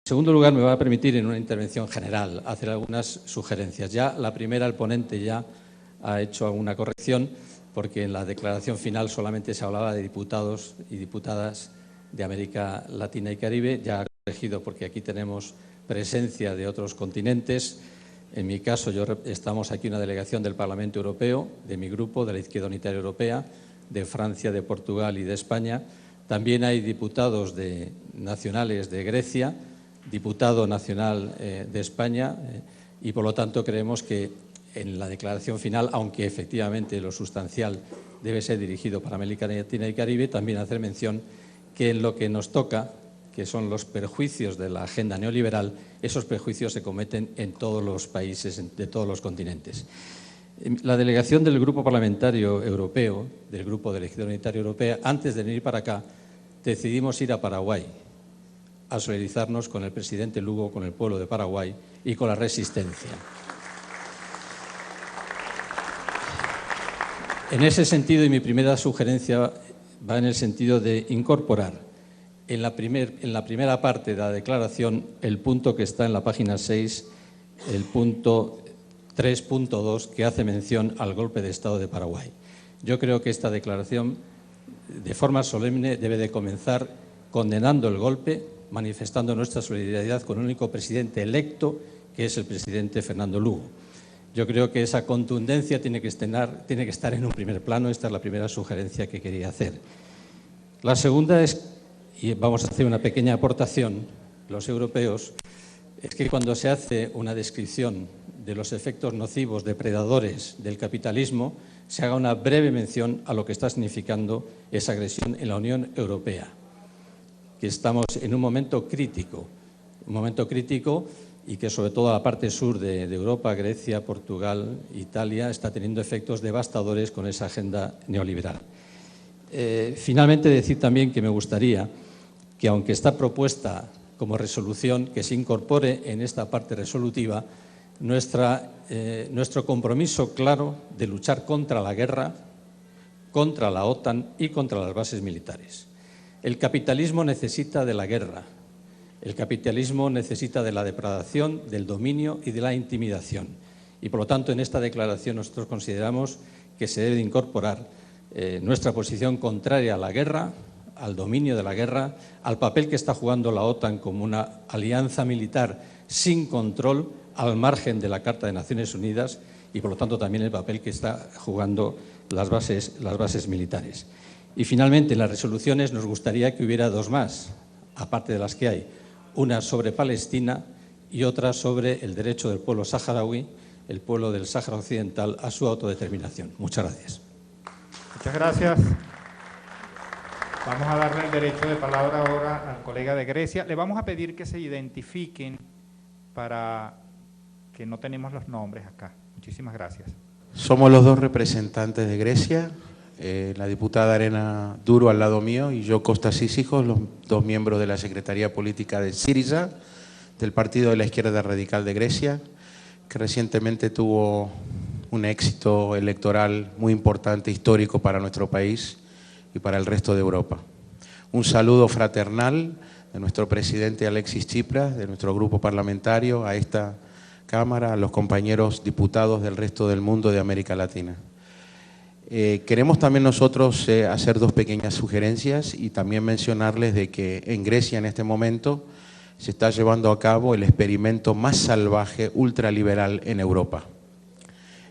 En segundo lugar, me va a permitir en una intervención general hacer algunas sugerencias. Ya la primera, el ponente ya ha hecho alguna corrección, porque en la declaración final solamente se hablaba de diputados y diputadas de América Latina y Caribe. Ya ha corregido porque aquí tenemos presencia de otros continentes. En mi caso, estamos aquí una delegación del Parlamento Europeo, de mi grupo, de la Izquierda Unitaria Europea, de Francia, de Portugal y de España. También hay diputados nacionales de Grecia, diputado nacional de España y, por lo tanto, creemos que en la declaración final, aunque efectivamente lo sustancial debe ser dirigido para América Latina y Caribe, también hacer mención que en lo que nos toca, que son los perjuicios de la agenda neoliberal, esos perjuicios se cometen en todos los países de todos los continentes. La delegación del Grupo Parlamentario Europeo, del Grupo de la Izquierda Unitaria Europea, antes de venir para acá, decidimos ir a Paraguay a solidarizarnos con el presidente Lugo, con el pueblo de Paraguay y con la resistencia. En ese sentido, y mi primera sugerencia va en el sentido de incorporar en la primera parte de la declaración el punto que está en la página 6, el punto 3.2, que hace mención al golpe de Estado de Paraguay. Yo creo que esta declaración, de forma solemne, debe de comenzar condenando el golpe, manifestando nuestra solidaridad con el único presidente electo, que es el presidente Fernando Lugo. Yo creo que esa contundencia tiene que estar en un primer plano. Esta es la primera sugerencia que quería hacer. La segunda es, y vamos a hacer una pequeña aportación, los europeos, es que cuando se hace una descripción de los efectos nocivos, depredadores del capitalismo, se haga una breve mención a lo que está significando esa agresión en la Unión Europea, que estamos en un momento crítico y que sobre todo la parte sur de Europa, Grecia, Portugal, Italia, está teniendo efectos devastadores con esa agenda neoliberal. Finalmente, decir también que me gustaría que, aunque está propuesta como resolución, que se incorpore en esta parte resolutiva nuestro compromiso claro de luchar contra la guerra, contra la OTAN y contra las bases militares. El capitalismo necesita de la guerra, el capitalismo necesita de la depredación, del dominio y de la intimidación. Y, por lo tanto, en esta declaración nosotros consideramos que se debe incorporar nuestra posición contraria a la guerra, al dominio de la guerra, al papel que está jugando la OTAN como una alianza militar sin control, al margen de la Carta de Naciones Unidas, y, por lo tanto, también el papel que está jugando las bases militares. Y, finalmente, en las resoluciones nos gustaría que hubiera dos más, aparte de las que hay. Una sobre Palestina y otra sobre el derecho del pueblo saharaui, el pueblo del Sáhara Occidental, a su autodeterminación. Muchas gracias. Muchas gracias. Vamos a darle el derecho de palabra ahora al colega de Grecia. Le vamos a pedir que se identifiquen para que no tenemos los nombres acá. Muchísimas gracias. Somos los dos representantes de Grecia, la diputada Arena Duro al lado mío y yo, Kostas Sísifos, los dos miembros de la Secretaría Política de Syriza, del Partido de la Izquierda Radical de Grecia, que recientemente tuvo un éxito electoral muy importante, histórico para nuestro país y para el resto de Europa. Un saludo fraternal de nuestro presidente Alexis Tsipras, de nuestro grupo parlamentario, a esta Cámara, a los compañeros diputados del resto del mundo de América Latina. Queremos también nosotros hacer dos pequeñas sugerencias y también mencionarles de que en Grecia en este momento se está llevando a cabo el experimento más salvaje, ultraliberal en Europa.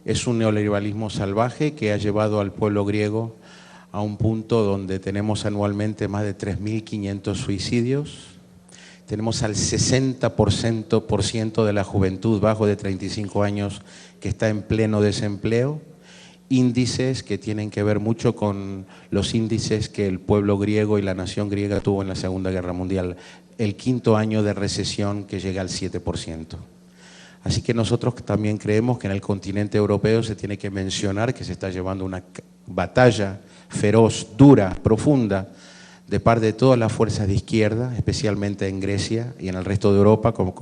Es un neoliberalismo salvaje que ha llevado al pueblo griego a un punto donde tenemos anualmente más de 3.500 suicidios. Tenemos al 60% de la juventud bajo de 35 años que está en pleno desempleo. Índices que tienen que ver mucho con los índices que el pueblo griego y la nación griega tuvo en la Segunda Guerra Mundial. El quinto año de recesión que llega al 7%. Así que nosotros también creemos que en el continente europeo se tiene que mencionar que se está llevando una batalla feroz, dura, profunda, de parte de todas las fuerzas de izquierda, especialmente en Grecia y en el resto de Europa, como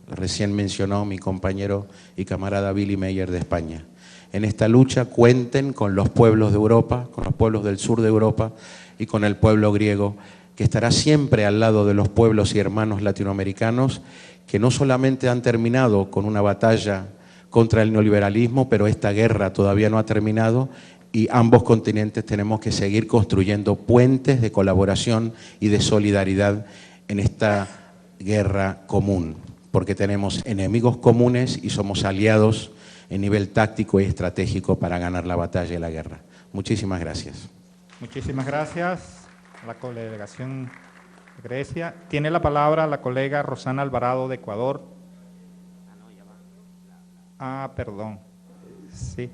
recién mencionó mi compañero y camarada Willy Meyer de España. En esta lucha cuenten con los pueblos de Europa, con los pueblos del sur de Europa y con el pueblo griego, que estará siempre al lado de los pueblos y hermanos latinoamericanos que no solamente han terminado con una batalla contra el neoliberalismo, pero esta guerra todavía no ha terminado y ambos continentes tenemos que seguir construyendo puentes de colaboración y de solidaridad en esta guerra común, porque tenemos enemigos comunes y somos aliados en nivel táctico y estratégico para ganar la batalla y la guerra. Muchísimas gracias. Muchísimas gracias a la delegación de Grecia. Tiene la palabra la colega Rosana Alvarado de Ecuador. Ah, perdón. Sí,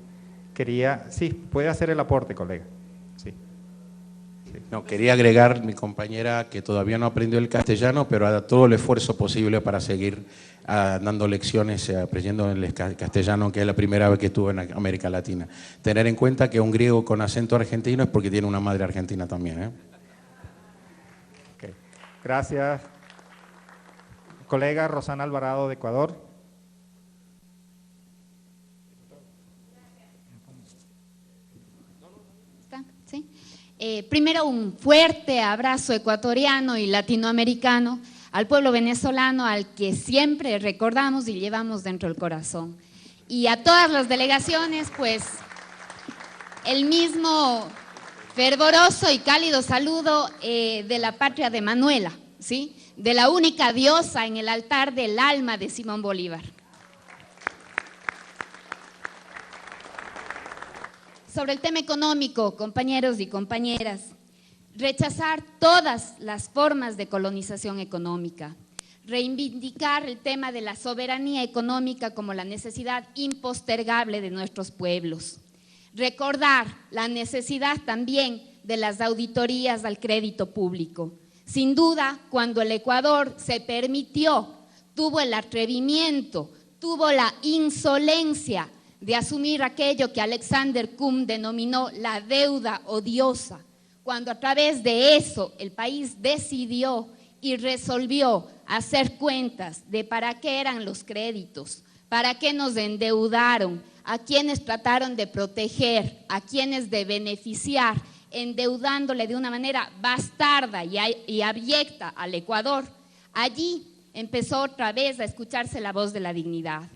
puede hacer el aporte, colega. Sí. No, quería agregar, mi compañera que todavía no aprendió el castellano, pero hará todo el esfuerzo posible para seguir dando lecciones, aprendiendo el castellano, que es la primera vez que estuvo en América Latina. Tener en cuenta que un griego con acento argentino es porque tiene una madre argentina también, ¿eh? Okay. Gracias. Colega Rosana Alvarado de Ecuador. ¿Sí? Primero, un fuerte abrazo ecuatoriano y latinoamericano al pueblo venezolano, al que siempre recordamos y llevamos dentro del corazón. Y a todas las delegaciones, pues, el mismo fervoroso y cálido saludo de la patria de Manuela, ¿sí? De la única diosa en el altar del alma de Simón Bolívar. Sobre el tema económico, compañeros y compañeras, rechazar todas las formas de colonización económica, reivindicar el tema de la soberanía económica como la necesidad impostergable de nuestros pueblos, recordar la necesidad también de las auditorías al crédito público. Sin duda, cuando el Ecuador se permitió, tuvo el atrevimiento, tuvo la insolencia de asumir aquello que Alexander Kuhn denominó la deuda odiosa, cuando a través de eso el país decidió y resolvió hacer cuentas de para qué eran los créditos, para qué nos endeudaron, a quienes trataron de proteger, a quienes de beneficiar, endeudándole de una manera bastarda y abyecta al Ecuador. Allí empezó otra vez a escucharse la voz de la dignidad.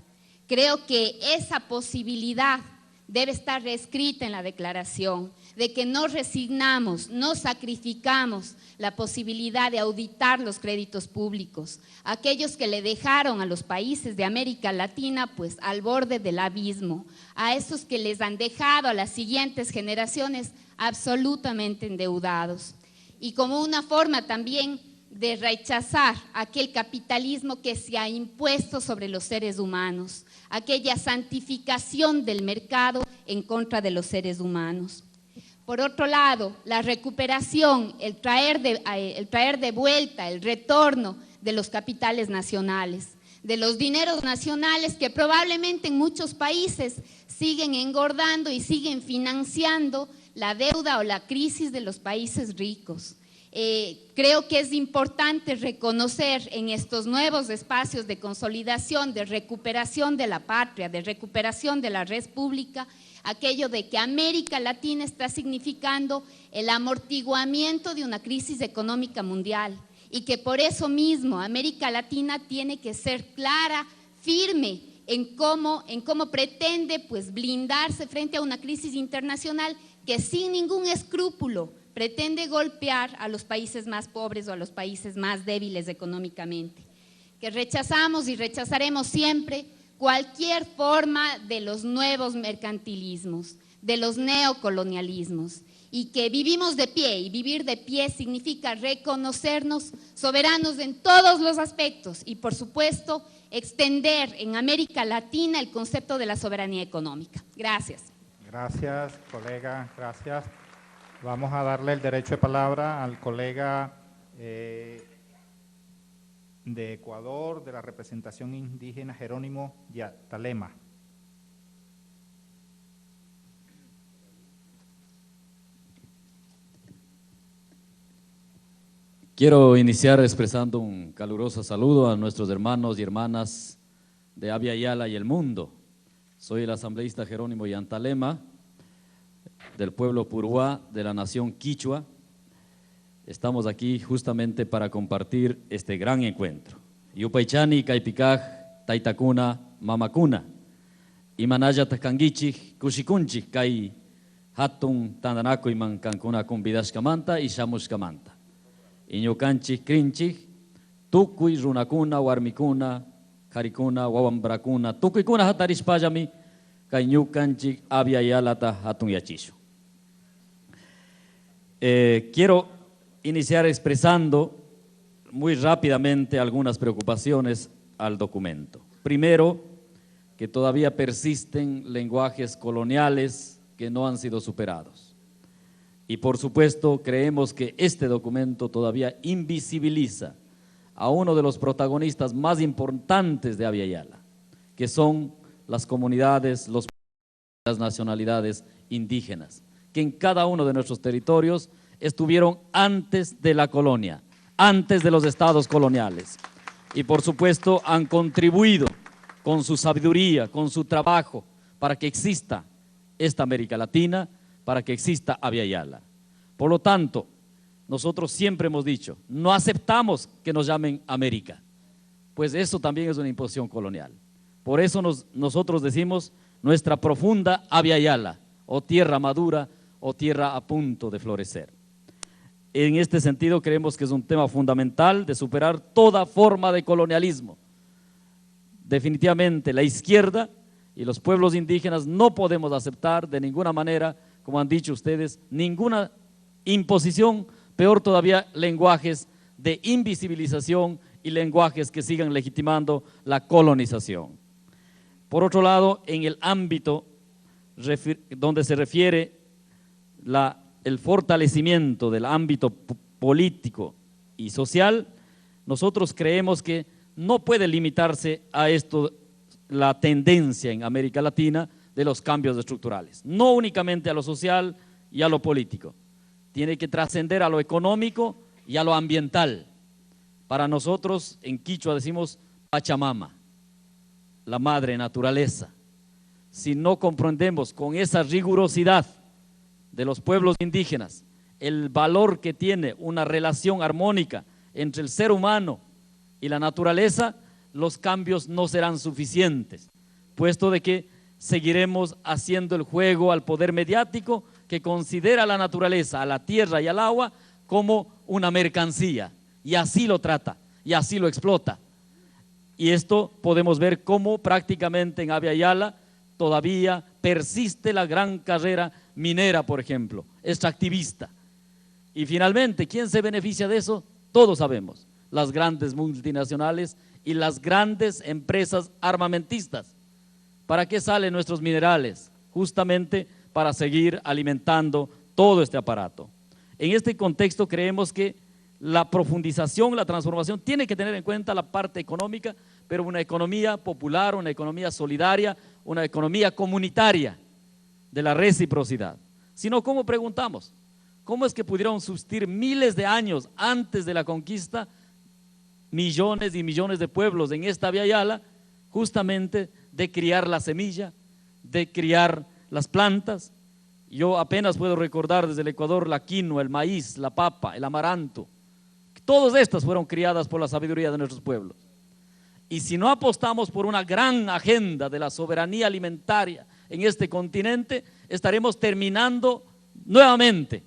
Creo que esa posibilidad debe estar reescrita en la declaración, de que no resignamos, no sacrificamos la posibilidad de auditar los créditos públicos, aquellos que le dejaron a los países de América Latina pues al borde del abismo, a esos que les han dejado a las siguientes generaciones absolutamente endeudados. Y como una forma también de rechazar aquel capitalismo que se ha impuesto sobre los seres humanos, aquella santificación del mercado en contra de los seres humanos. Por otro lado, la recuperación, el traer de vuelta, el retorno de los capitales nacionales, de los dineros nacionales que probablemente en muchos países siguen engordando y siguen financiando la deuda o la crisis de los países ricos. Creo que es importante reconocer en estos nuevos espacios de consolidación, de recuperación de la patria, de recuperación de la red pública, aquello de que América Latina está significando el amortiguamiento de una crisis económica mundial y que por eso mismo América Latina tiene que ser clara, firme en cómo pretende pues blindarse frente a una crisis internacional que sin ningún escrúpulo pretende golpear a los países más pobres o a los países más débiles económicamente, que rechazamos y rechazaremos siempre cualquier forma de los nuevos mercantilismos, de los neocolonialismos, y que vivimos de pie, y vivir de pie significa reconocernos soberanos en todos los aspectos y, por supuesto, extender en América Latina el concepto de la soberanía económica. Gracias. Gracias, colega, gracias. Vamos a darle el derecho de palabra al colega de Ecuador, de la representación indígena, Jerónimo Yatalema. Quiero iniciar expresando un caluroso saludo a nuestros hermanos y hermanas de Abya Yala y el mundo. Soy el asambleísta Jerónimo Yatalema, del pueblo Puruá, de la nación Quichua. Estamos aquí justamente para compartir este gran encuentro. Yupaychani, Kaipikaj, Taitakuna, Mamakuna, Imanaya Takangichik, Kushikunchik, Kai Hatun, Tandanako, Iman Kankuna, Kumbidashkamanta y Shamushkamanta. Iñokanchik, Krinchik, Tukui, Runakuna, Warmikuna, Karikuna, Wawambrakuna, Tukikuna, Hatarispayami, Kaiñukanchik, Abiayalata, Hatun Yachishu. Quiero iniciar expresando muy rápidamente algunas preocupaciones al documento. Primero, que todavía persisten lenguajes coloniales que no han sido superados. Y por supuesto, creemos que este documento todavía invisibiliza a uno de los protagonistas más importantes de Abya Yala, que son las comunidades, las nacionalidades indígenas, que en cada uno de nuestros territorios estuvieron antes de la colonia, antes de los estados coloniales, y por supuesto han contribuido con su sabiduría, con su trabajo, para que exista esta América Latina, para que exista Abya Yala. Por lo tanto, nosotros siempre hemos dicho, no aceptamos que nos llamen América, pues eso también es una imposición colonial. Por eso nosotros decimos nuestra profunda Abya Yala, o tierra madura, o tierra a punto de florecer. En este sentido creemos que es un tema fundamental de superar toda forma de colonialismo. Definitivamente la izquierda y los pueblos indígenas no podemos aceptar de ninguna manera, como han dicho ustedes, ninguna imposición, peor todavía lenguajes de invisibilización y lenguajes que sigan legitimando la colonización. Por otro lado, en el ámbito donde se refiere el fortalecimiento del ámbito político y social, nosotros creemos que no puede limitarse a esto la tendencia en América Latina de los cambios estructurales, no únicamente a lo social y a lo político, tiene que trascender a lo económico y a lo ambiental. Para nosotros en quichua decimos Pachamama, la madre naturaleza. Si no comprendemos con esa rigurosidad de los pueblos indígenas el valor que tiene una relación armónica entre el ser humano y la naturaleza, los cambios no serán suficientes, puesto de que seguiremos haciendo el juego al poder mediático que considera a la naturaleza, a la tierra y al agua como una mercancía, y así lo trata, y así lo explota. Y esto podemos ver cómo prácticamente en Abya Yala todavía persiste la gran carrera minera, por ejemplo, extractivista. Y finalmente, ¿quién se beneficia de eso? Todos sabemos, las grandes multinacionales y las grandes empresas armamentistas. ¿Para qué salen nuestros minerales? Justamente para seguir alimentando todo este aparato. En este contexto creemos que la profundización, la transformación tiene que tener en cuenta la parte económica, pero una economía popular, una economía solidaria, una economía comunitaria de la reciprocidad. Sino, ¿cómo preguntamos? ¿Cómo es que pudieron subsistir miles de años antes de la conquista millones y millones de pueblos en esta Abya Yala, justamente de criar la semilla, de criar las plantas? Yo apenas puedo recordar desde el Ecuador la quinoa, el maíz, la papa, el amaranto. Todas estas fueron criadas por la sabiduría de nuestros pueblos. Y si no apostamos por una gran agenda de la soberanía alimentaria en este continente, estaremos terminando nuevamente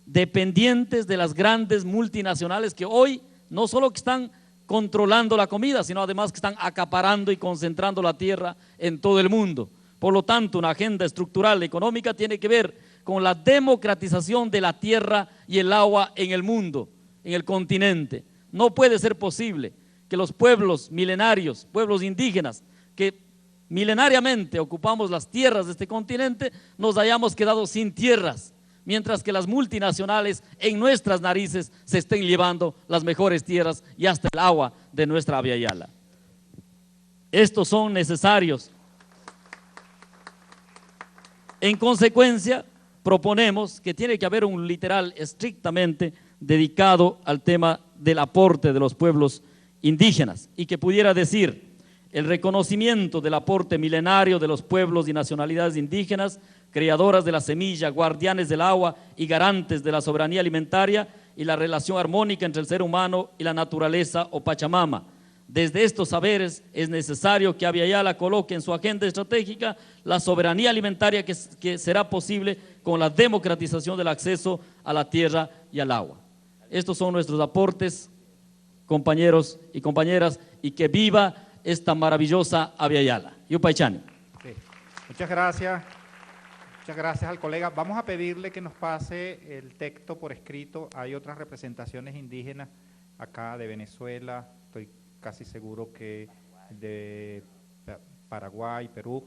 dependientes de las grandes multinacionales que hoy no solo que están controlando la comida, sino además que están acaparando y concentrando la tierra en todo el mundo. Por lo tanto, una agenda estructural económica tiene que ver con la democratización de la tierra y el agua en el mundo, en el continente. No puede ser posible que los pueblos milenarios, pueblos indígenas, que milenariamente ocupamos las tierras de este continente, nos hayamos quedado sin tierras, mientras que las multinacionales en nuestras narices se estén llevando las mejores tierras y hasta el agua de nuestra Abya Yala. Estos son necesarios. En consecuencia, proponemos que tiene que haber un literal estrictamente dedicado al tema del aporte de los pueblos indígenas y que pudiera decir el reconocimiento del aporte milenario de los pueblos y nacionalidades indígenas creadoras de la semilla, guardianes del agua y garantes de la soberanía alimentaria y la relación armónica entre el ser humano y la naturaleza o Pachamama. Desde estos saberes es necesario que Abya coloque en su agenda estratégica la soberanía alimentaria que será posible con la democratización del acceso a la tierra y al agua. Estos son nuestros aportes, compañeros y compañeras, y que viva esta maravillosa Abya. Yupaychani. Sí. Muchas gracias al colega. Vamos a pedirle que nos pase el texto por escrito. Hay otras representaciones indígenas acá de Venezuela, estoy casi seguro que de Paraguay, Perú,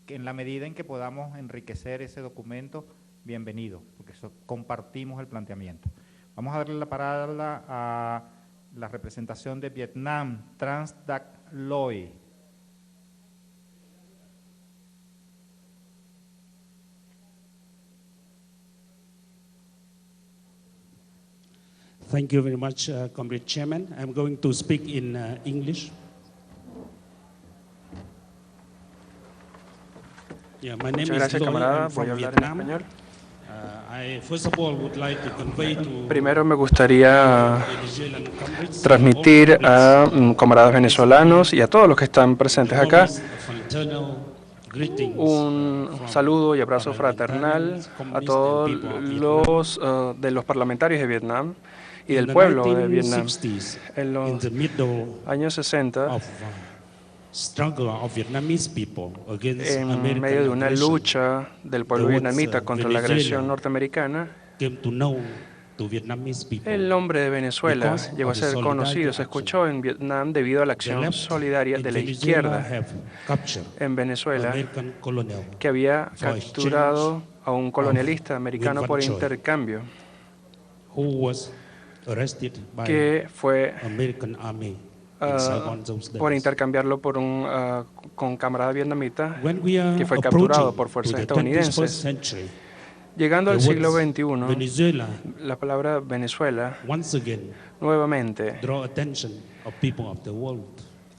que en la medida en que podamos enriquecer ese documento, bienvenido, porque compartimos el planteamiento. Vamos a darle la palabra a la representación de Vietnam, Trans Dac Loy. Thank you very much, Comrade Chairman. I'm going to speak in English. Yeah, my name Muchas gracias, is Loy. camarada. I'm from Voy a hablar en Vietnam. español. I first of all would like to convey to Primero me gustaría Venezuelan comrades transmitir a camaradas venezolanos y a todos los que están presentes acá fraternal greetings un saludo y abrazo fraternal a todos los de los parlamentarios de Vietnam y del pueblo de Vietnam. En los años 60, struggle of Vietnamese people against en American medio de una aggression, lucha del pueblo vietnamita contra la agresión norteamericana, came to know to Vietnamese people. el nombre de Venezuela Because llegó a of the ser solidarity conocido, se escuchó en Vietnam debido a la The acción left solidaria in de la Venezuela izquierda have captured en Venezuela, American colonial que había for capturado a un colonialista americano por Winston Churchill, intercambio, who was arrested by que fue American army in Saigon those days. por intercambiarlo por con camarada vietnamita When we are que fue approaching capturado por to fuerzas the 21st estadounidenses. century, Llegando al the siglo words XXI, Venezuela la palabra Venezuela once again nuevamente draw attention of people of the world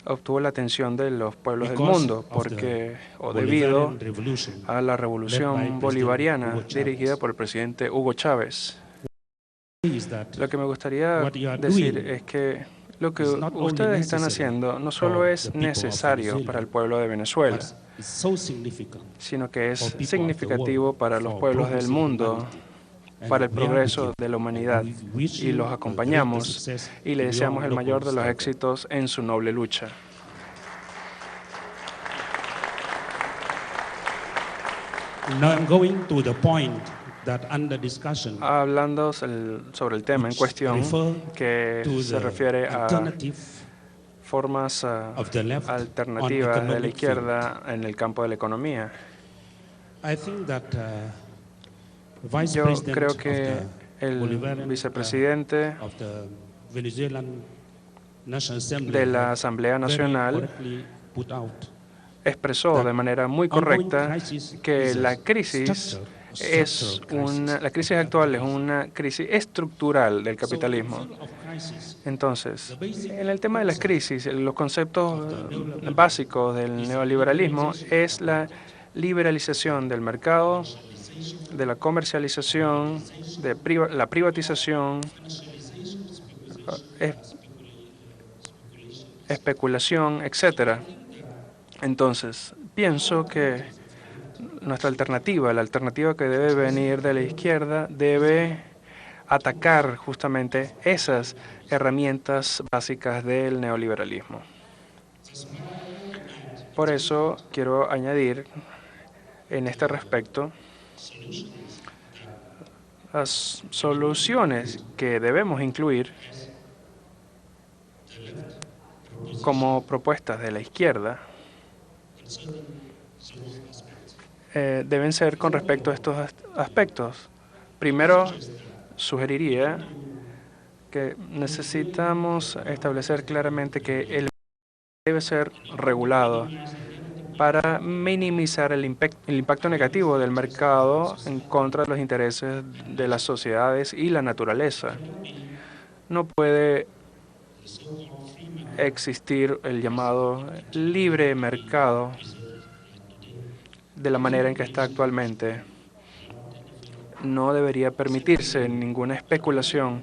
obtuvo la atención de los pueblos del because mundo of the porque o debido Bolivarian revolution a la led by revolución President bolivariana Hugo Chávez. dirigida por el presidente Hugo Chávez. is that Lo que me gustaría what you are decir doing es que lo que is not only ustedes están necessary haciendo no solo for es the people of necesario Venezuela, para el pueblo de Venezuela, but it's so significant sino que es for people of the significativo world, para los for pueblos del progressive mundo, humanity. And para el we are progreso with you. de la humanidad, We wish y you los a acompañamos greater success y le in deseamos your el mayor de local los struggle. éxitos en su noble lucha. Now I'm going to the point that under discussion Hablando sobre el tema en cuestión, refer que to se the refiere a alternative formas of the left on alternativas de la economic izquierda en el campo de la economía. I think that Vice Yo President creo of que the el Bolivarian, vicepresidente of the Venezuelan National Assembly de la have Asamblea very Nacional correctly put out expresó that de manera muy ongoing correcta crisis que is a la crisis la crisis actual es una crisis estructural del capitalismo. Entonces, en el tema de las crisis, los conceptos básicos del neoliberalismo es la liberalización del mercado, de la comercialización, de la privatización, especulación, etcétera. Entonces, pienso que nuestra alternativa, la alternativa que debe venir de la izquierda, debe atacar justamente esas herramientas básicas del neoliberalismo. Por eso quiero añadir en este respecto las soluciones que debemos incluir como propuestas de la izquierda deben ser con respecto a estos aspectos. Primero, sugeriría que necesitamos establecer claramente que el mercado debe ser regulado para minimizar el impacto negativo del mercado en contra de los intereses de las sociedades y la naturaleza. No puede existir el llamado libre mercado de la manera en que está actualmente. No debería permitirse ninguna especulación.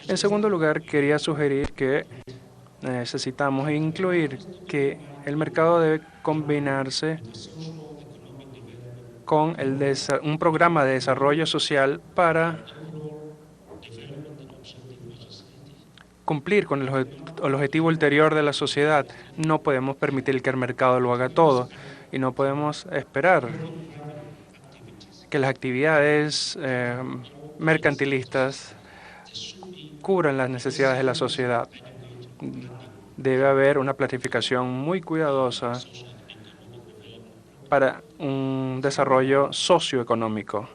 En segundo lugar, quería sugerir que necesitamos incluir que el mercado debe combinarse con un programa de desarrollo social para cumplir con el objetivo ulterior de la sociedad. No podemos permitir que el mercado lo haga todo y no podemos esperar que las actividades mercantilistas cubran las necesidades de la sociedad. Debe haber una planificación muy cuidadosa para un desarrollo socioeconómico.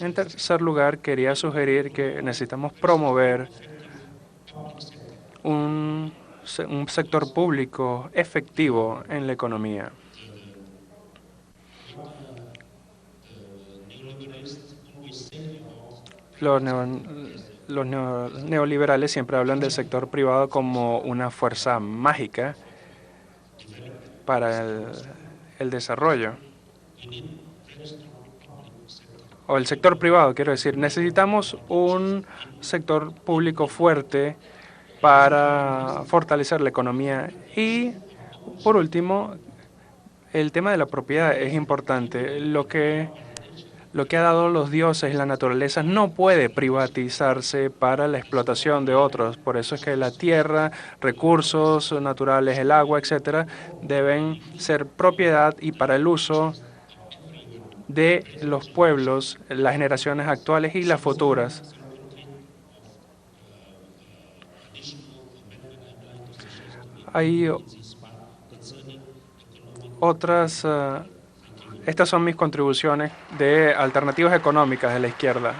En tercer lugar, quería sugerir que necesitamos promover un sector público efectivo en la economía. Los neoliberales siempre hablan del sector privado como una fuerza mágica para el desarrollo. O el sector privado, quiero decir. Necesitamos un sector público fuerte para fortalecer la economía. Y, por último, el tema de la propiedad es importante. Lo que ha dado los dioses, la naturaleza, no puede privatizarse para la explotación de otros. Por eso es que la tierra, recursos naturales, el agua, etcétera, deben ser propiedad y para el uso de los pueblos, las generaciones actuales y las futuras. Hay otras... Estas son mis contribuciones de alternativas económicas de la izquierda.